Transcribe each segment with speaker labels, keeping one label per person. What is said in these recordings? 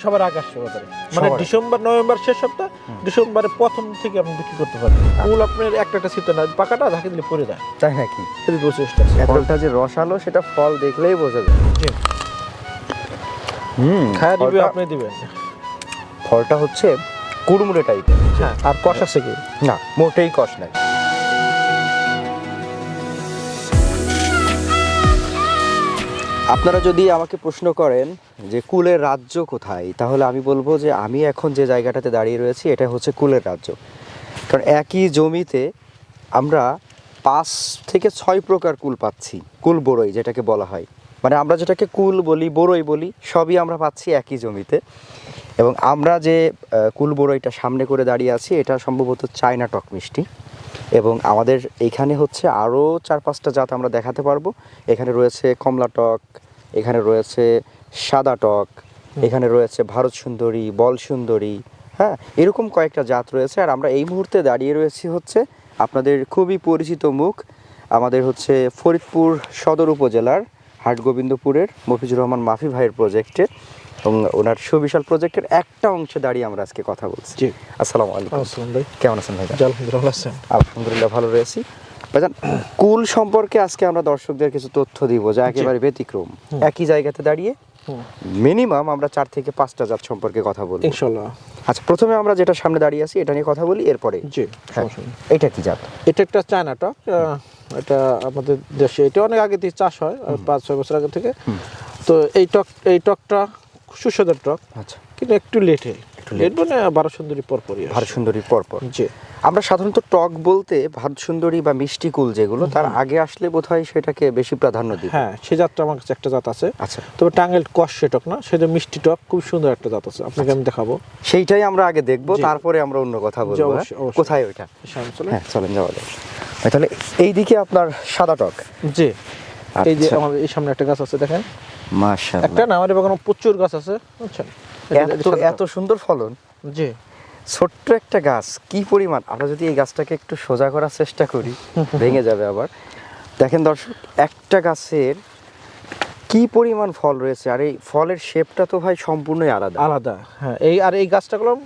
Speaker 1: সবার আগে আসছে বাজারে, মানে ডিসেম্বর নভেম্বর শেষ সপ্তাহ, ডিসেম্বরের প্রথম থেকে আপনি বিক্রি করতে পারবেন। ফুল আপনার একটা শীত না, পাকাটা ঝাঁকি দিলে পড়ে যায়,
Speaker 2: তাই নাকি?
Speaker 1: ফলটা
Speaker 2: যে রসালো সেটা ফল দেখলেই বোঝা যায়।
Speaker 1: খায়া দিবে, আপনি দিবেন।
Speaker 2: ফলটা হচ্ছে কুড়মুড়ে টাইপের।
Speaker 1: হ্যাঁ, আর কষ আছে কি?
Speaker 2: না, মোটেই কষ নাই। আপনারা যদি আমাকে প্রশ্ন করেন যে কুলের রাজ্য কোথায়, তাহলে আমি বলবো যে আমি এখন যে জায়গাটাতে দাঁড়িয়ে রয়েছি এটা হচ্ছে কুলের রাজ্য। কারণ একই জমিতে আমরা 5 থেকে 6 প্রকার কুল পাচ্ছি। কুল বড়ই যেটাকে বলা হয়, মানে আমরা যেটাকে কুল বলি, বড়ই বলি, সবই আমরা পাচ্ছি একই জমিতে। এবং আমরা যে কুল বড়ইটা সামনে করে দাঁড়িয়ে আছি এটা সম্ভবত চায়না টক মিষ্টি। এবং আমাদের এইখানে হচ্ছে আরও 4-5টা জাত আমরা দেখাতে পারবো। এখানে রয়েছে কমলা টক, এখানে রয়েছে সাদা টক, এখানে রয়েছে ভারত সুন্দরী, বল সুন্দরী, হ্যাঁ, এরকম কয়েকটা জাত রয়েছে। আর আমরা এই মুহূর্তে দাঁড়িয়ে রয়েছি হচ্ছে আপনাদের খুবই পরিচিত মুখ, আমাদের হচ্ছে ফরিদপুর সদর উপজেলার হাটগোবিন্দপুরের মফিজুর রহমান মাফি ভাইয়ের প্রজেক্টে, এবং ওনার সুবিশাল প্রজেক্টের একটা অংশে দাঁড়িয়ে আমরা আজকে কথা বলছি।
Speaker 1: জি,
Speaker 2: আসসালামু আলাইকুম।
Speaker 1: আসসালাম ভাই,
Speaker 2: কেমন আছেন ভাই?
Speaker 1: আলহামদুলিল্লাহ
Speaker 2: ভালো রয়েছি ভাইজান। কুল সম্পর্কে আজকে আমরা দর্শকদের কিছু তথ্য দিব যা একেবারে ব্যতিক্রম। একই জায়গাতে দাঁড়িয়ে মিনিমাম আমরা 4 থেকে 5টা জাত সম্পর্কে কথা বলবো
Speaker 1: ইনশাআল্লাহ।
Speaker 2: আচ্ছা, প্রথমে আমরা যেটা সামনে দাঁড়িয়ে আছি এটা নিয়ে কথা বলি, এরপরে
Speaker 1: জি,
Speaker 2: এটা কি জাত?
Speaker 1: এটা একটা চায়না টক। এটা আমাদের দেশে এটা অনেক আগে থেকে চাষ হয়, 5-6 বছর আগে থেকে। তো এই টকটা সুস্বাদু টক।
Speaker 2: আচ্ছা,
Speaker 1: কিন্তু একটু লেটে লেট মানে ভারত সুন্দরী পরপরই।
Speaker 2: ভারত সুন্দরী পরপর।
Speaker 1: জি,
Speaker 2: আমরা সাধারণত টক বলতে ভারত সুন্দরী বা মিষ্টি কুল যেগুলো তার আগে আসলে বোধহয় সেটাকে বেশি প্রাধান্য দিই।
Speaker 1: হ্যাঁ, সেই জাতটা আমার কাছে একটা জাত আছে।
Speaker 2: আচ্ছা,
Speaker 1: তবে টাঙ্গাইল কষে টক না, সেটা মিষ্টি টক, খুব সুন্দর একটা জাত আছে, আপনাকে আমি দেখাবো।
Speaker 2: সেইটাই আমরা আগে দেখবো, তারপরে আমরা অন্য কথা বলবো। কোথায় ওইটা?
Speaker 1: হ্যাঁ,
Speaker 2: চলেন যাওয়া যাক। তাহলে এইদিকে আপনার সাদা টক।
Speaker 1: জি, এই যে আমাদের এই সামনে একটা গাছ আছে, দেখেন।
Speaker 2: মাশাআল্লাহ,
Speaker 1: একটা না, আমাদের বাগানে প্রচুর গাছ আছে, বুঝছেন?
Speaker 2: এত সুন্দর ফলন।
Speaker 1: জি,
Speaker 2: ছোট্ট একটা গাছ, কি পরিমাণ! আমরা যদি এই গাছটাকে একটু সোজা করার চেষ্টা করি ভেঙে যাবে আবার। দেখেন দর্শক, একটা গাছের কি পরিমাণ ফল রয়েছে, আর এই ফলের শেপটা তো ভাই সম্পূর্ণই আলাদা।
Speaker 1: হ্যাঁ, এই গাছটা করলাম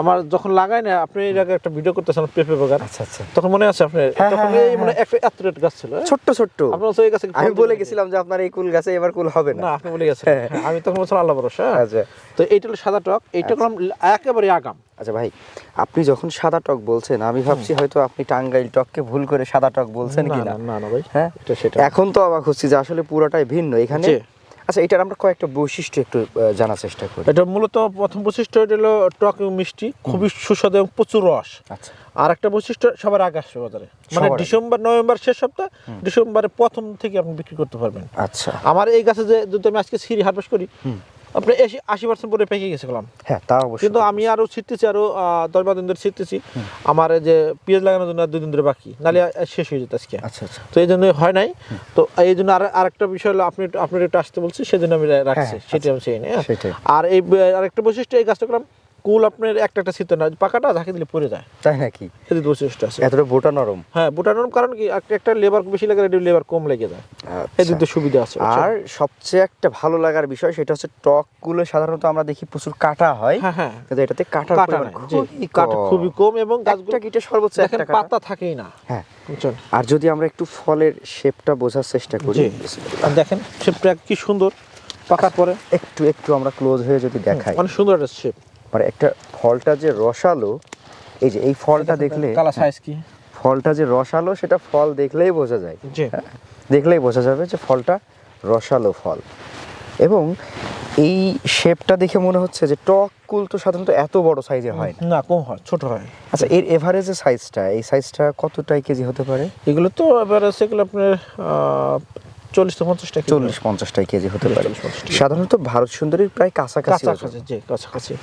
Speaker 1: আমার যখন লাগাই না, আপনি এর আগে একটা ভিডিও করতেছেন পেঁপে বাগান।
Speaker 2: আচ্ছা,
Speaker 1: তখন মনে আছে আপনার? তখন এই মানে একটা এত গাছ ছিল,
Speaker 2: ছোট্ট।
Speaker 1: আপনার এই গাছে
Speaker 2: আমি বলে গেছিলাম যে আপনার এই কুল গাছে এবার কুল হবে না।
Speaker 1: আপনি বলে গেছেন। আমি তখন বলছিলাম আল্লাহ ভরসা।
Speaker 2: আচ্ছা,
Speaker 1: তো এইটা হলো সাদা টক, এইটা করলাম একেবারে আগাম।
Speaker 2: আচ্ছা ভাই, আপনি যখন সাদা টক বলছেন আমি ভাবছি হয়তো আপনি টাঙ্গাইল টককে ভুল করে সাদা টক বলছেন কিনা।
Speaker 1: না ভাই,
Speaker 2: হ্যাঁ,
Speaker 1: এটা সেটা।
Speaker 2: এখন তো অবাক হচ্ছি যে আসলে পুরোটাই ভিন্ন এখানে। আচ্ছা, এটার আমরা কয়েকটা বৈশিষ্ট্য একটু জানার চেষ্টা করি।
Speaker 1: এটা মূলত প্রথম বৈশিষ্ট্য হলো টক এবং মিষ্টি, খুবই সুস্বাদু এবং প্রচুর রস।
Speaker 2: আচ্ছা,
Speaker 1: আর একটা বৈশিষ্ট্য সবার আগে আসছে বাজারে, মানে ডিসেম্বর নভেম্বর শেষ সপ্তাহ, ডিসেম্বরের প্রথম থেকে আপনি বিক্রি করতে পারবেন।
Speaker 2: আচ্ছা,
Speaker 1: আমার এই গাছে যে যদি আমি আজকে সিঁড়ি হারভেস্ট করি, আপনি 80% পরে পেকে গেছিলাম।
Speaker 2: হ্যাঁ, তা অবশ্যই।
Speaker 1: কিন্তু আমি আরো ছিটতেছি, আরো 10-12 দিন ধরে ছিটতেছি। আমার যে পেঁয়াজ লাগানোর জন্য 2 দিন ধরে বাকি, নাহলে শেষ হয়ে যেত আজকে।
Speaker 2: আচ্ছা,
Speaker 1: তো এই জন্য হয় নাই। তো এই জন্য আরেকটা বিষয় হলো, আপনার একটু আসতে বলছি, সেজন্য আমি রাখছি, সেটা আমি চাই না। আর এই আরেকটা বৈশিষ্ট্য, এই গাছটা করলাম কুল আপনার একটা শীত না, পাকাটা ঝাঁকি দিলে পড়ে যায়,
Speaker 2: তাই নাকি?
Speaker 1: এই বৈশিষ্ট্য আছে।
Speaker 2: এতটা বোটা নরম।
Speaker 1: হ্যাঁ, বোটা নরম, কারণ কি একটা লেবার বেশি লাগে, লেবার কম লেগে যায়, এই দুটো সুবিধা আছে।
Speaker 2: আর সবচেয়ে একটা ভালো লাগার বিষয় সেটা হচ্ছে টক গুলো সাধারণত আমরা দেখি প্রচুর কাটা হয়।
Speaker 1: হ্যাঁ,
Speaker 2: কিন্তু এটাতে কাটা
Speaker 1: খুবই কম, এবং গাছগুলো
Speaker 2: গিটে সর্বোচ্চ একটা
Speaker 1: পাতা থাকেই না।
Speaker 2: হ্যাঁ, আর যদি আমরা একটু ফলের শেপটা বোঝার চেষ্টা করি,
Speaker 1: দেখেন শেপটা কি সুন্দর, পাকার পরে
Speaker 2: একটু আমরা ক্লোজ হয়ে যদি দেখাই,
Speaker 1: অনেক সুন্দর একটা শেপ।
Speaker 2: মানে একটা ফলটা যে রসালো, এই যে এই ফলটা দেখলে,
Speaker 1: কালার সাইজ কি,
Speaker 2: ফলটা যে রসালো সেটা ফল দেখলেই বোঝা যায়। দেখলেই বোঝা যাবে যে ফলটা রসালো ফল। এবং এই শেপটা দেখে মনে হচ্ছে যে টক কুল তো সাধারণত এত বড় সাইজে হয়
Speaker 1: না, কম হয়, ছোট হয়।
Speaker 2: আচ্ছা, এর এভারেজে সাইজটা, এই সাইজটা কতটাই কেজি হতে পারে?
Speaker 1: এগুলো তো এভারেজ এগুলো আপনার
Speaker 2: 40-50 কেজি হতে পারে। সাধারণত ভারত সুন্দরীর প্রায় কাছাকাছি।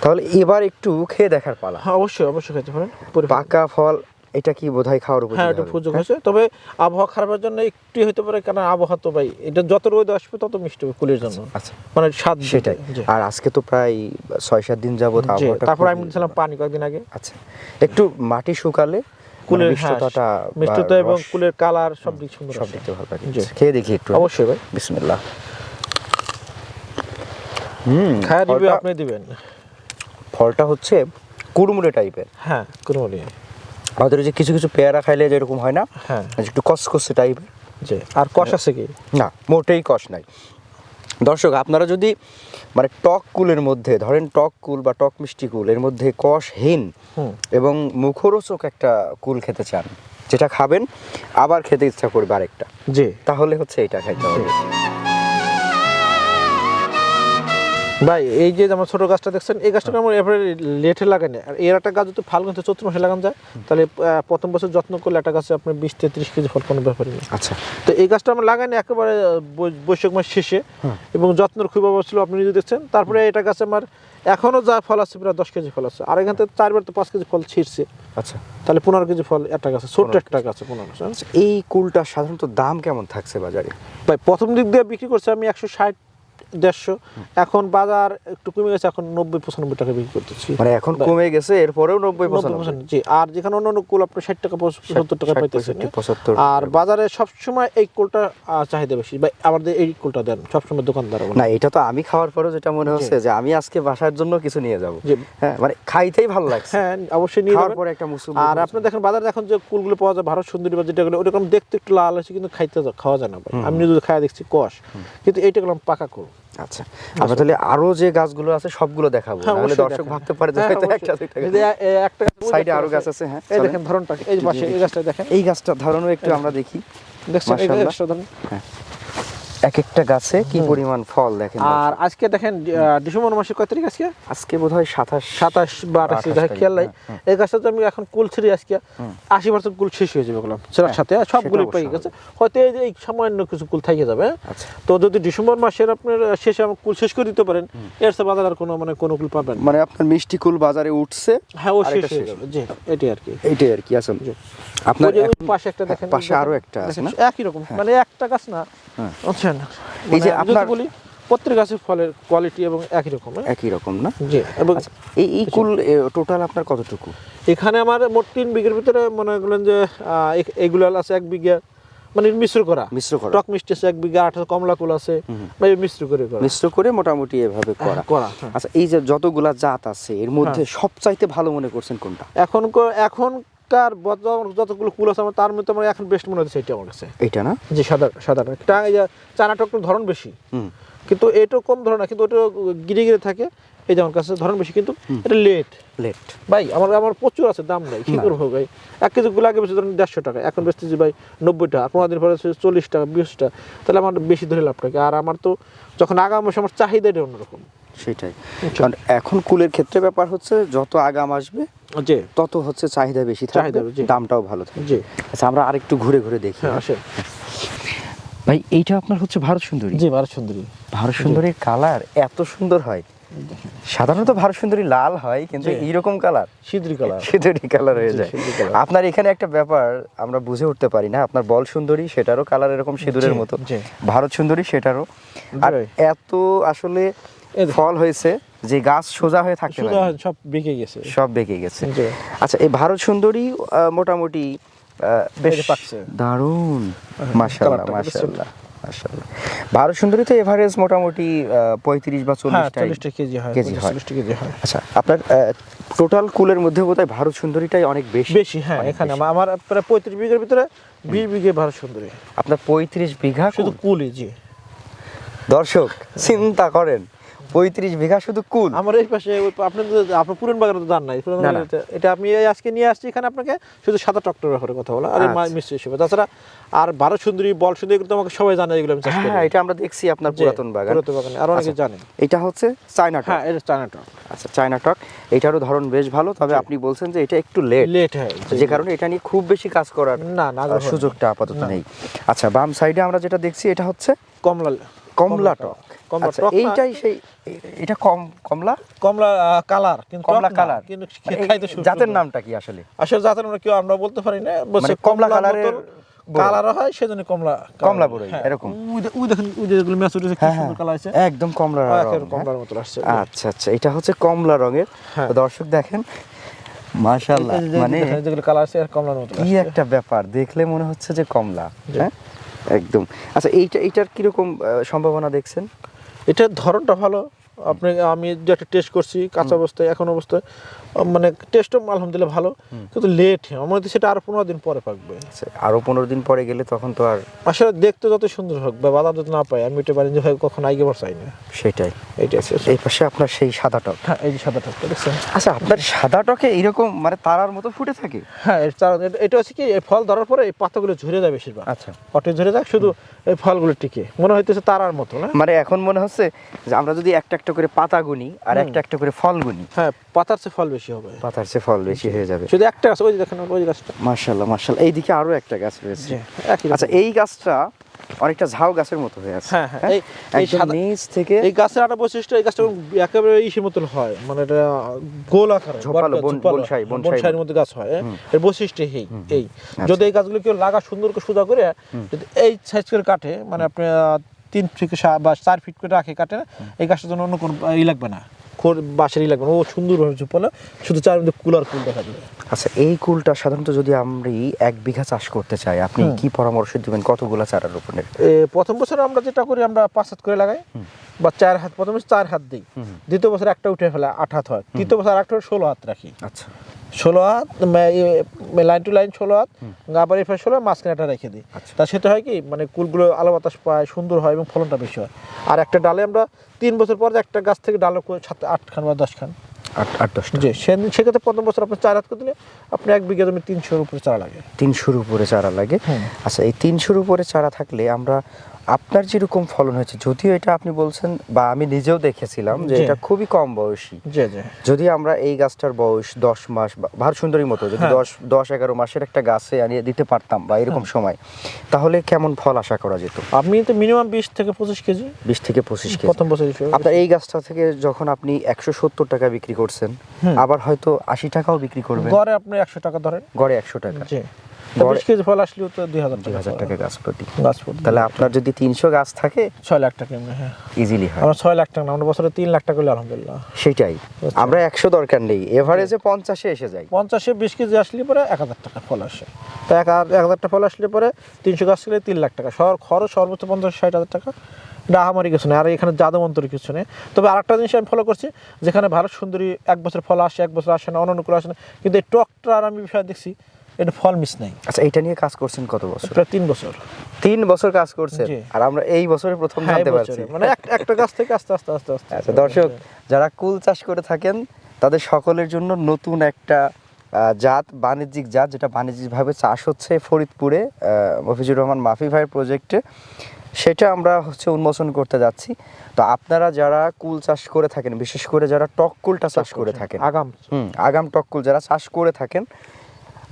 Speaker 2: তাহলে এবার একটু খেয়ে দেখার পালা।
Speaker 1: অবশ্যই খেতে পারেন।
Speaker 2: পাকা ফল, এটা কি বোধহয় খাওয়ার উপযোগী?
Speaker 1: হ্যাঁ, এটা উপযোগী হয়েছে, তবে আবহাওয়া খারাপের জন্য একটু হতে পারে, কারণ আবহাওয়া তো ভাই, এটা যত রোদ আসবে তত মিষ্টি হবে কুলের জন্য।
Speaker 2: আচ্ছা,
Speaker 1: মানে স্বাদ
Speaker 2: সেটাই। আর আজকে তো প্রায় 6-7 দিন যাবত আবহাওয়াটা,
Speaker 1: তারপর আমি দিয়েছিলাম পানি কয়েকদিন আগে।
Speaker 2: আচ্ছা, একটু মাটি শুকালে কুলের মিষ্টতা
Speaker 1: এবং কুলের কালার সব দিক সুন্দর,
Speaker 2: সব দেখতে ভালো লাগে। খেয়ে দেখি একটু।
Speaker 1: অবশ্যই ভাই,
Speaker 2: বিসমিল্লাহ।
Speaker 1: খায় রিভিউ আপনি দিবেন।
Speaker 2: ফলটা হচ্ছে কুড়মুড়ে টাইপের।
Speaker 1: হ্যাঁ কুড়মুড়ে।
Speaker 2: আমাদের যে কিছু কিছু পেয়ারা খাইলে যেরকম হয় না,
Speaker 1: হ্যাঁ
Speaker 2: একটু কসকসে টাইপের।
Speaker 1: জি। আর কষ আছে কি?
Speaker 2: না, মোটেই কষ নাই। দর্শক, আপনারা যদি মানে টক কুলের মধ্যে ধরেন, টক কুল বা টক মিষ্টি কুল, এর মধ্যে কষহীন এবং মুখরোচক একটা কুল খেতে চান, যেটা খাবেন আবার খেতে ইচ্ছা করবে আরেকটা,
Speaker 1: জি,
Speaker 2: তাহলে হচ্ছে এটা খাইতে হবে।
Speaker 1: ভাই এই যে আমার ছোট গাছটা দেখছেন, এই গাছটা আমার এবারে লেটে লাগানি। আর এর একটা গাছ যদি ফাল্গুন থেকে চৈত্র মাসে লাগানো যায়, তাহলে প্রথম বছর যত্ন করলে একটা গাছে আপনার 20 থেকে 30 কেজি ফল কোনো ব্যাপারই নেই।
Speaker 2: আচ্ছা,
Speaker 1: তো এই গাছটা আমরা লাগাইনি একেবারে বৈশাখ মাস শেষে, এবং যত্নের খুব অভাব ছিল, আপনি নিজে দেখছেন। তারপরে এটা গাছে আমার এখনো যা ফল আছে প্রায় 10 কেজি ফল আছে, আর এখান থেকে 4 বার তো 5 কেজি ফল ছিঁড়ছে।
Speaker 2: আচ্ছা,
Speaker 1: তাহলে 15 কেজি ফল একটা গাছে, ছোট্ট একটা গাছে 15 কেজি।
Speaker 2: আচ্ছা, এই কুলটা সাধারণত দাম কেমন থাকছে বাজারে?
Speaker 1: ভাই প্রথম দিক দিয়ে বিক্রি করছে আমি 160, 150, এখন বাজার একটু কমে গেছে, এখন 90-95 টাকা বিক্রি করতেছি।
Speaker 2: মানে এখন কমে গেছে, এরপরেও 90%?
Speaker 1: জি। আর যেখানে অন্য কুল আপনার 60 টাকা 70 টাকা পাইতেছেন,
Speaker 2: 75।
Speaker 1: আর বাজারে সবসময় এই কুলটা চাহিদা বেশি। ভাই আমাদের এই কুলটা দেন সবসময় দোকানদার।
Speaker 2: না, এটা তো আমি খাওয়ার পরেও যেটা মনে হচ্ছে যে আমি আজকে বাসার জন্য কিছু নিয়ে যাব। হ্যাঁ, মানে খাইতেই ভালো লাগছে।
Speaker 1: হ্যাঁ অবশ্যই নিয়ে যাবেন।
Speaker 2: পরে একটা মুসুম।
Speaker 1: আর আপনি দেখেন বাজারে এখন যে কুলগুলো পাওয়া যায় ভারত সুন্দরী বা যেটাগুলো, ওরকম দেখতে একটু লাল আছে, কিন্তু খাওয়া যায় না ভাই। আমি যদি খাওয়া দেখছি কষ, কিন্তু এইটা গেলাম পাকা কুল।
Speaker 2: আচ্ছা, আমরা তাহলে আরো যে গাছগুলো আছে সবগুলো দেখাবো, তাহলে দর্শক ভাবতে পারে যে হয়তো একটা দুইটা
Speaker 1: একটা
Speaker 2: সাইডে আরো গাছ আছে। হ্যাঁ,
Speaker 1: এই দেখেন ধরনটা, এই পাশে এই গাছটা দেখেন,
Speaker 2: এই গাছটার ধরনও একটু আমরা দেখি।
Speaker 1: দেখছেন এই গাছটা ধরুন,
Speaker 2: এক একটা গাছে কি পরিমাণ ফল দেখেন।
Speaker 1: আর আজকে দেখেন ডিসেম্বর মাসের কয় তারিখ আজকে?
Speaker 2: আজকে বোধহয় 27
Speaker 1: বা 28 দেখেন, খেয়াল নাই। এই গাছটা তো আমি এখন কুল ছিঁড়ি, আজকে 80% কুল শেষ হয়ে যাবে বললাম ছেড়ার সাথে, সবগুলো পেয়ে গেছে। হয়তো এই সামান্য কিছু কুল থেকে যাবে। তো যদি ডিসেম্বর মাসের আপনার শেষে আমার কুল শেষ করে দিতে পারেন, এর সাথে বাজার আর কোনো কুল পাবেন।
Speaker 2: মানে আপনার মিষ্টি কুল বাজারে উঠছে,
Speaker 1: হ্যাঁ ও শেষ হয়ে যাবে। জি, এটাই আর কি,
Speaker 2: এইটাই আর কি আসলে। আপনার
Speaker 1: পাশে একটা দেখেন,
Speaker 2: পাশে আরো একটা আছে না, একই
Speaker 1: রকম, মানে একটা গাছ না, বুঝছেন?
Speaker 2: এই যে আপনার
Speaker 1: বলি প্রত্যেক গাছের ফলের কোয়ালিটি এবং একই রকম,
Speaker 2: একই রকম না?
Speaker 1: জি। এবং
Speaker 2: এই কুল টোটাল আপনার কতটুকু?
Speaker 1: এখানে আমার মোট 3 বিঘার ভিতরে মনে করলেন যে এগুলো আছে 1 বিঘা, মানে মিশ্র করা টক মিষ্টি আছে 1 বিঘা, 8 কমলা কুল আছে,
Speaker 2: মিশ্র করে মোটামুটি এভাবে করা। আচ্ছা, এই যে যতগুলা জাত আছে এর মধ্যে সবচাইতে ভালো মনে করছেন কোনটা
Speaker 1: এখনকার যতগুলো কুল আছে আমার, তার মধ্যে আমার এখন বেস্ট মনে হচ্ছে এটা আমার কাছে,
Speaker 2: এটা না?
Speaker 1: যে সাদা এই যে চানা টকের ধরন বেশি, কিন্তু এটা কম ধরন না, কিন্তু ওটা গিরে গিরে থাকে। এই যে আমার কাছে ধরন বেশি, কিন্তু এটা লেট ভাই। আমার প্রচুর আছে, দাম নাই, কি করবো ভাই? 1 কেজি গুলো আগে বেশি ধরেন 150 টাকা, এখন বেচতেছি ভাই 90 টাকা, 15 দিন পরে 40 টাকা 20 টাকা, তাহলে আমার বেশি ধরে লাভ টাকা। আর আমার তো যখন আগাম মাসে আমার চাহিদাটা অন্যরকম।
Speaker 2: সেটাই, কারণ এখন কুলের ক্ষেত্রে ব্যাপার হচ্ছে যত আগাম আসবে
Speaker 1: জি
Speaker 2: তত হচ্ছে চাহিদা বেশি থাকবে, দামটাও ভালো থাকবে।
Speaker 1: জি।
Speaker 2: আচ্ছা, আমরা আরেকটু ঘুরে ঘুরে দেখি।
Speaker 1: আসেন
Speaker 2: ভাই, এইটা আপনার হচ্ছে ভারত সুন্দরী?
Speaker 1: জি, ভারত সুন্দরী।
Speaker 2: ভারত সুন্দরীর কালার এত সুন্দর হয়। সাধারণত ভারত সুন্দরী লাল হয়, কিন্তু এইরকম কালার সিঁদুরি কালার হয়ে যায়। আপনার এখানে একটা ব্যাপার আমরা বুঝে উঠতে পারি না, আপনার বল সুন্দরী সেটারও কালার এরকম সিঁদুরের মতো, ভারত সুন্দরী সেটারও। আর এত আসলে ফল হয়েছে যে গাছ সোজা হয়ে থাকতে পারে, সব বেঁকে গেছে। আচ্ছা, এই ভারত সুন্দরী মোটামুটি বেশ দারুণ, মাশাআল্লাহ মাশাআল্লাহ মাশাআল্লাহ। ভারত সুন্দরীতে এভারেজ মোটামুটি 35 বা 40 কেজি হয়। আচ্ছা, আপনার টোটাল কুলের মধ্যে বোধহয় ভারত সুন্দরীটাই অনেক বেশি।
Speaker 1: হ্যাঁ, এখানে আমার প্রায় 35 বিঘার ভিতরে 20 বিঘা ভারত সুন্দরী।
Speaker 2: আপনার 35 বিঘা
Speaker 1: শুধু কুলই? জি।
Speaker 2: দর্শক চিন্তা করেন, 35 বিঘা শুধু কুল।
Speaker 1: আমার এই পাশে আপনার পুরান বাগানে তো দান নাই, এটা আমি আজকে নিয়ে আসছি এখানে আপনাকে শুধু সাদা টকটর ব্যাপারে কথা বলা, আর মিষ্টি হিসেবে। তাছাড়া আর ভারত সুন্দরী, বল সুন্দরী, এগুলো তো আমাকে সবাই জানে, এগুলো আমি চাষ করি।
Speaker 2: হ্যাঁ, এটা আমরা দেখছি আপনার পুরাতন বাগানে,
Speaker 1: আর অনেকে জানেন।
Speaker 2: এটা হচ্ছে চায়না টক।
Speaker 1: হ্যাঁ, এটা চায়না টক।
Speaker 2: আচ্ছা, চায়না টক, এটারও ধরন বেশ ভালো, তবে আপনি বলছেন যে এটা একটু লেট হয়, যে কারণে এটা নিয়ে খুব বেশি কাজ করার সুযোগটা আপাতত নেই। আচ্ছা, বাম সাইডে আমরা যেটা দেখছি এটা হচ্ছে কমলা টক। এইটাই সেই, এটা কমলা
Speaker 1: কালার,
Speaker 2: কিন্তু জাতের নামটা কি আসলে?
Speaker 1: জাতের নাম কি আমরা বলতে পারি না,
Speaker 2: মানে কমলা কালারের
Speaker 1: কালার হয়, সেজন্য কমলা বড়ই এরকম। ওই দেখেন, ওই যেগুলো ম্যাচ উঠেছে, কি সুন্দর কালার আছে,
Speaker 2: একদম কমলার
Speaker 1: মতো আসছে।
Speaker 2: আচ্ছা আচ্ছা, এটা হচ্ছে কমলা রঙের। দর্শক দেখেন, মাশাআল্লাহ, মানে
Speaker 1: যেগুলো কালার আছে কমলার মতো,
Speaker 2: কি একটা ব্যাপার, দেখলে মনে হচ্ছে যে কমলা। হ্যাঁ, একদম। আচ্ছা, এইটার কিরকম সম্ভাবনা দেখছেন?
Speaker 1: এটার ধরনটা ভালো, আপনি আমি যে একটা টেস্ট করছি কাঁচা অবস্থায় এখন অবস্থায় মানে টেস্টও আলহামদুলিল্লাহ ভালো, কিন্তু লেট আমার মনে হয় সেটা আরো 15 দিন পরে পাকবে।
Speaker 2: আরো 15 দিন পরে গেলে তখন তো আর
Speaker 1: আসলে দেখতে যত সুন্দর হোক বা বাজার যদি না পাই আমি এটা পারি যে ভাই কখন আগে বার চাই না।
Speaker 2: সেটাই।
Speaker 1: এইটা আছে।
Speaker 2: এই পাশে আপনার সেই সাদা টক।
Speaker 1: হ্যাঁ এই যে সাদা টকটা দেখছেন।
Speaker 2: আচ্ছা আপনার সাদা টকে এরকম মানে তারার মতো ফুটে থাকে?
Speaker 1: হ্যাঁ এটা হচ্ছে কি এই ফল ধরার পরে এই পাতাগুলো ঝরে যায় বেশিরভাগ।
Speaker 2: আচ্ছা
Speaker 1: অটে ঝরে যায়, শুধু এই ফলগুলো টিকে মনে হইতেছে তারার মতো না।
Speaker 2: মানে এখন মনে হচ্ছে যে আমরা যদি একটা একটা করে পাতা গুনি আর একটা একটা করে ফল গুনি,
Speaker 1: হ্যাঁ পাতার চেয়ে ফল বেশি হবে,
Speaker 2: পাতার চেয়ে ফল বেশি হয়ে যাবে।
Speaker 1: শুধু একটা গাছ ওই যে দেখেন ওই গাছটা।
Speaker 2: মাশাআল্লাহ মাশাআল্লাহ। এইদিকে আরো একটা গাছ রয়েছে।
Speaker 1: একই
Speaker 2: আচ্ছা এই গাছটা অনেকটা ঝাউ গাছের মতো হয়ে আছে।
Speaker 1: হ্যাঁ হ্যাঁ এই
Speaker 2: একদম নিচ থেকে
Speaker 1: এই গাছের একটা বৈশিষ্ট্য, এই গাছটা একেবারে ইসের মতন হয়, মানে এটা গোল আকার
Speaker 2: ঝোপালো
Speaker 1: বনসাইয়ের মধ্যে গাছ হয়। এর বৈশিষ্ট্য এই যদি এই গাছগুলো কেউ লাগা সুন্দর করে সোজা করে যদি এই সাইজ করে কাটে, মানে আপনি 3 থেকে বা 4 ফিট করে রাখে কাটে, এই গাছটার জন্য অন্য কোনো লাগবে না, বাঁশেরই লাগবে না, ও সুন্দরভাবে ঝোপালো, শুধু চারিদিকে কুল দেখা যাবে।
Speaker 2: আচ্ছা এই কুলটা সাধারণত যদি আমরা 1 বিঘা চাষ করতে চাই আপনি কি পরামর্শ দিবেন, কতগুলা চারা রোপণের?
Speaker 1: প্রথম বছর আমরা যেটা করি আমরা 5 হাত করে লাগাই বা 4 হাত, প্রথমে 4 হাত দিই, দ্বিতীয় বছর একটা উঠে ফেলে 8 হাত হয়, তৃতীয় বছর একটা 16 হাত রাখি।
Speaker 2: আচ্ছা
Speaker 1: 16 হাত লাইন টু লাইন 16 হাত, আবার এই 16 মাঝখানে একটা রেখে দিই। তা সেটা হয় কি মানে কুলগুলো আলো বাতাস পায়, সুন্দর হয় এবং ফলনটা বেশি হয়। আর একটা ডালে আমরা 3 বছর পর একটা গাছ থেকে ডালে 7-8 খান বা 10 খান
Speaker 2: 8-10টা।
Speaker 1: জি সেক্ষেত্রে প্রথম বছর আপনি 4 হাত করে দিলে আপনি 1 বিঘা জমি 300-র উপরে চারা লাগে।
Speaker 2: 300-র উপরে চারা লাগে। আচ্ছা এই 300-র উপরে চারা থাকলে আমরা আপনার যেরকম ফলন হয়েছে, যদিও এটা আপনি বলছেন বা আমি নিজেও দেখেছিলাম যে এটা খুবই কম বয়সী, যদি আমরা এই গাছটার বয়স 10 মাস বা ভারত সুন্দরীর মতো যদি 10-11 মাসের একটা গাছে আনিয়ে দিতে পারতাম বা এরকম সময়, তাহলে কেমন ফল আশা করা যেত?
Speaker 1: আপনি তো মিনিমাম 20 থেকে 25 কেজি
Speaker 2: 20 থেকে 25 কেজি
Speaker 1: প্রথম বছর।
Speaker 2: আপনার এই গাছটা থেকে যখন আপনি 170 টাকা বিক্রি করছেন, আবার হয়তো 80 টাকাও বিক্রি করবেন,
Speaker 1: গড়ে আপনি 100 টাকা ধরেন,
Speaker 2: গড়ে 100 টাকা।
Speaker 1: জি 20 কেজি ফল আসলেও তো
Speaker 2: 2000 টাকা গাছ প্রতি।
Speaker 1: তাহলে
Speaker 2: আপনার যদি 300 গাছ থাকে
Speaker 1: 6 লাখ টাকা
Speaker 2: ইজিলি হয়।
Speaker 1: আমরা 6 লাখ টাকা না, আমরা বছরে 3 লাখ টাকা করলে আলহামদুলিল্লাহ।
Speaker 2: সেটাই, আমরা 100 দরকার নেই, এভারেজে 50-এ এসে যাই।
Speaker 1: 50-এ 20 কেজি আসলে পরে 1000 টাকা ফল আসে, তো 1000 টাকা ফল আসলে পরে 300 গাছ থেকে 3 লাখ টাকা, খরচ সর্বোচ্চ 50-60 টাকা, এটা আমারই কিছু নেই। আর এখানে জাদু মন্ত্রের কিছু নেই। তবে আরেকটা জিনিস আমি ফলো করছি, যেখানে ভারত সুন্দরী 1 বছর ফল আসে 1 বছর আসে না, অননুকূল আসে না, কিন্তু এই টকটার আমি বিষয় দেখছি এটা ফল মিস নাই।
Speaker 2: আচ্ছা এটা নিয়ে কাজ করছেন কত বছর?
Speaker 1: প্রায় 3 বছর।
Speaker 2: 3 বছর কাজ করছেন, আর আমরা এই বছরে প্রথম জানতে পারছি,
Speaker 1: মানে একটা গাছ থেকে আস্তে আস্তে আস্তে আস্তে।
Speaker 2: আচ্ছা দর্শক যারা কুল চাষ করে থাকেন তাদের সকলের জন্য নতুন একটা জাত, বাণিজ্যিক জাত, যেটা বাণিজ্যিকভাবে চাষ হচ্ছে ফরিদপুরে মফিজুর রহমান মাফি ভাইয়ের প্রজেক্টে, সেটা আমরা উন্মোচন করতে যাচ্ছি। তো আপনারা যারা কুল চাষ করে থাকেন, বিশেষ করে যারা টক কুলটা চাষ করে থাকেন, আগাম টক কুল যারা চাষ করে থাকেন,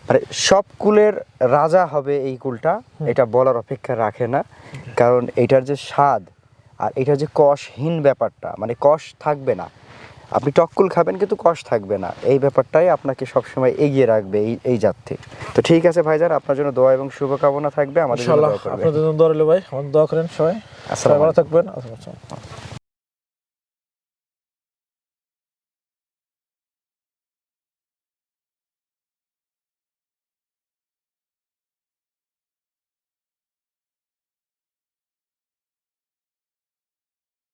Speaker 2: মানে সব কুলের রাজা হবে এই কুলটা, এটা বলার অপেক্ষা রাখে না। কারণ এটার যে স্বাদ আর এটার যে কষহীন ব্যাপারটা, মানে কষ থাকবে না, আপনি টক কুল খাবেন কিন্তু কষ থাকবে না, এই ব্যাপারটাই আপনাকে সবসময় এগিয়ে রাখবে এই জাতে। তো ঠিক আছে ভাইজান, আপনার জন্য দোয়া এবং শুভকামনা থাকবে, আমাদের জন্য দোয়া করবেন।
Speaker 1: আপনাদের জন্য দোয়া রইল ভাই, আমাদের দোয়া করেন সবাই। আসসালামু আলাইকুম, ভালো থাকবেন।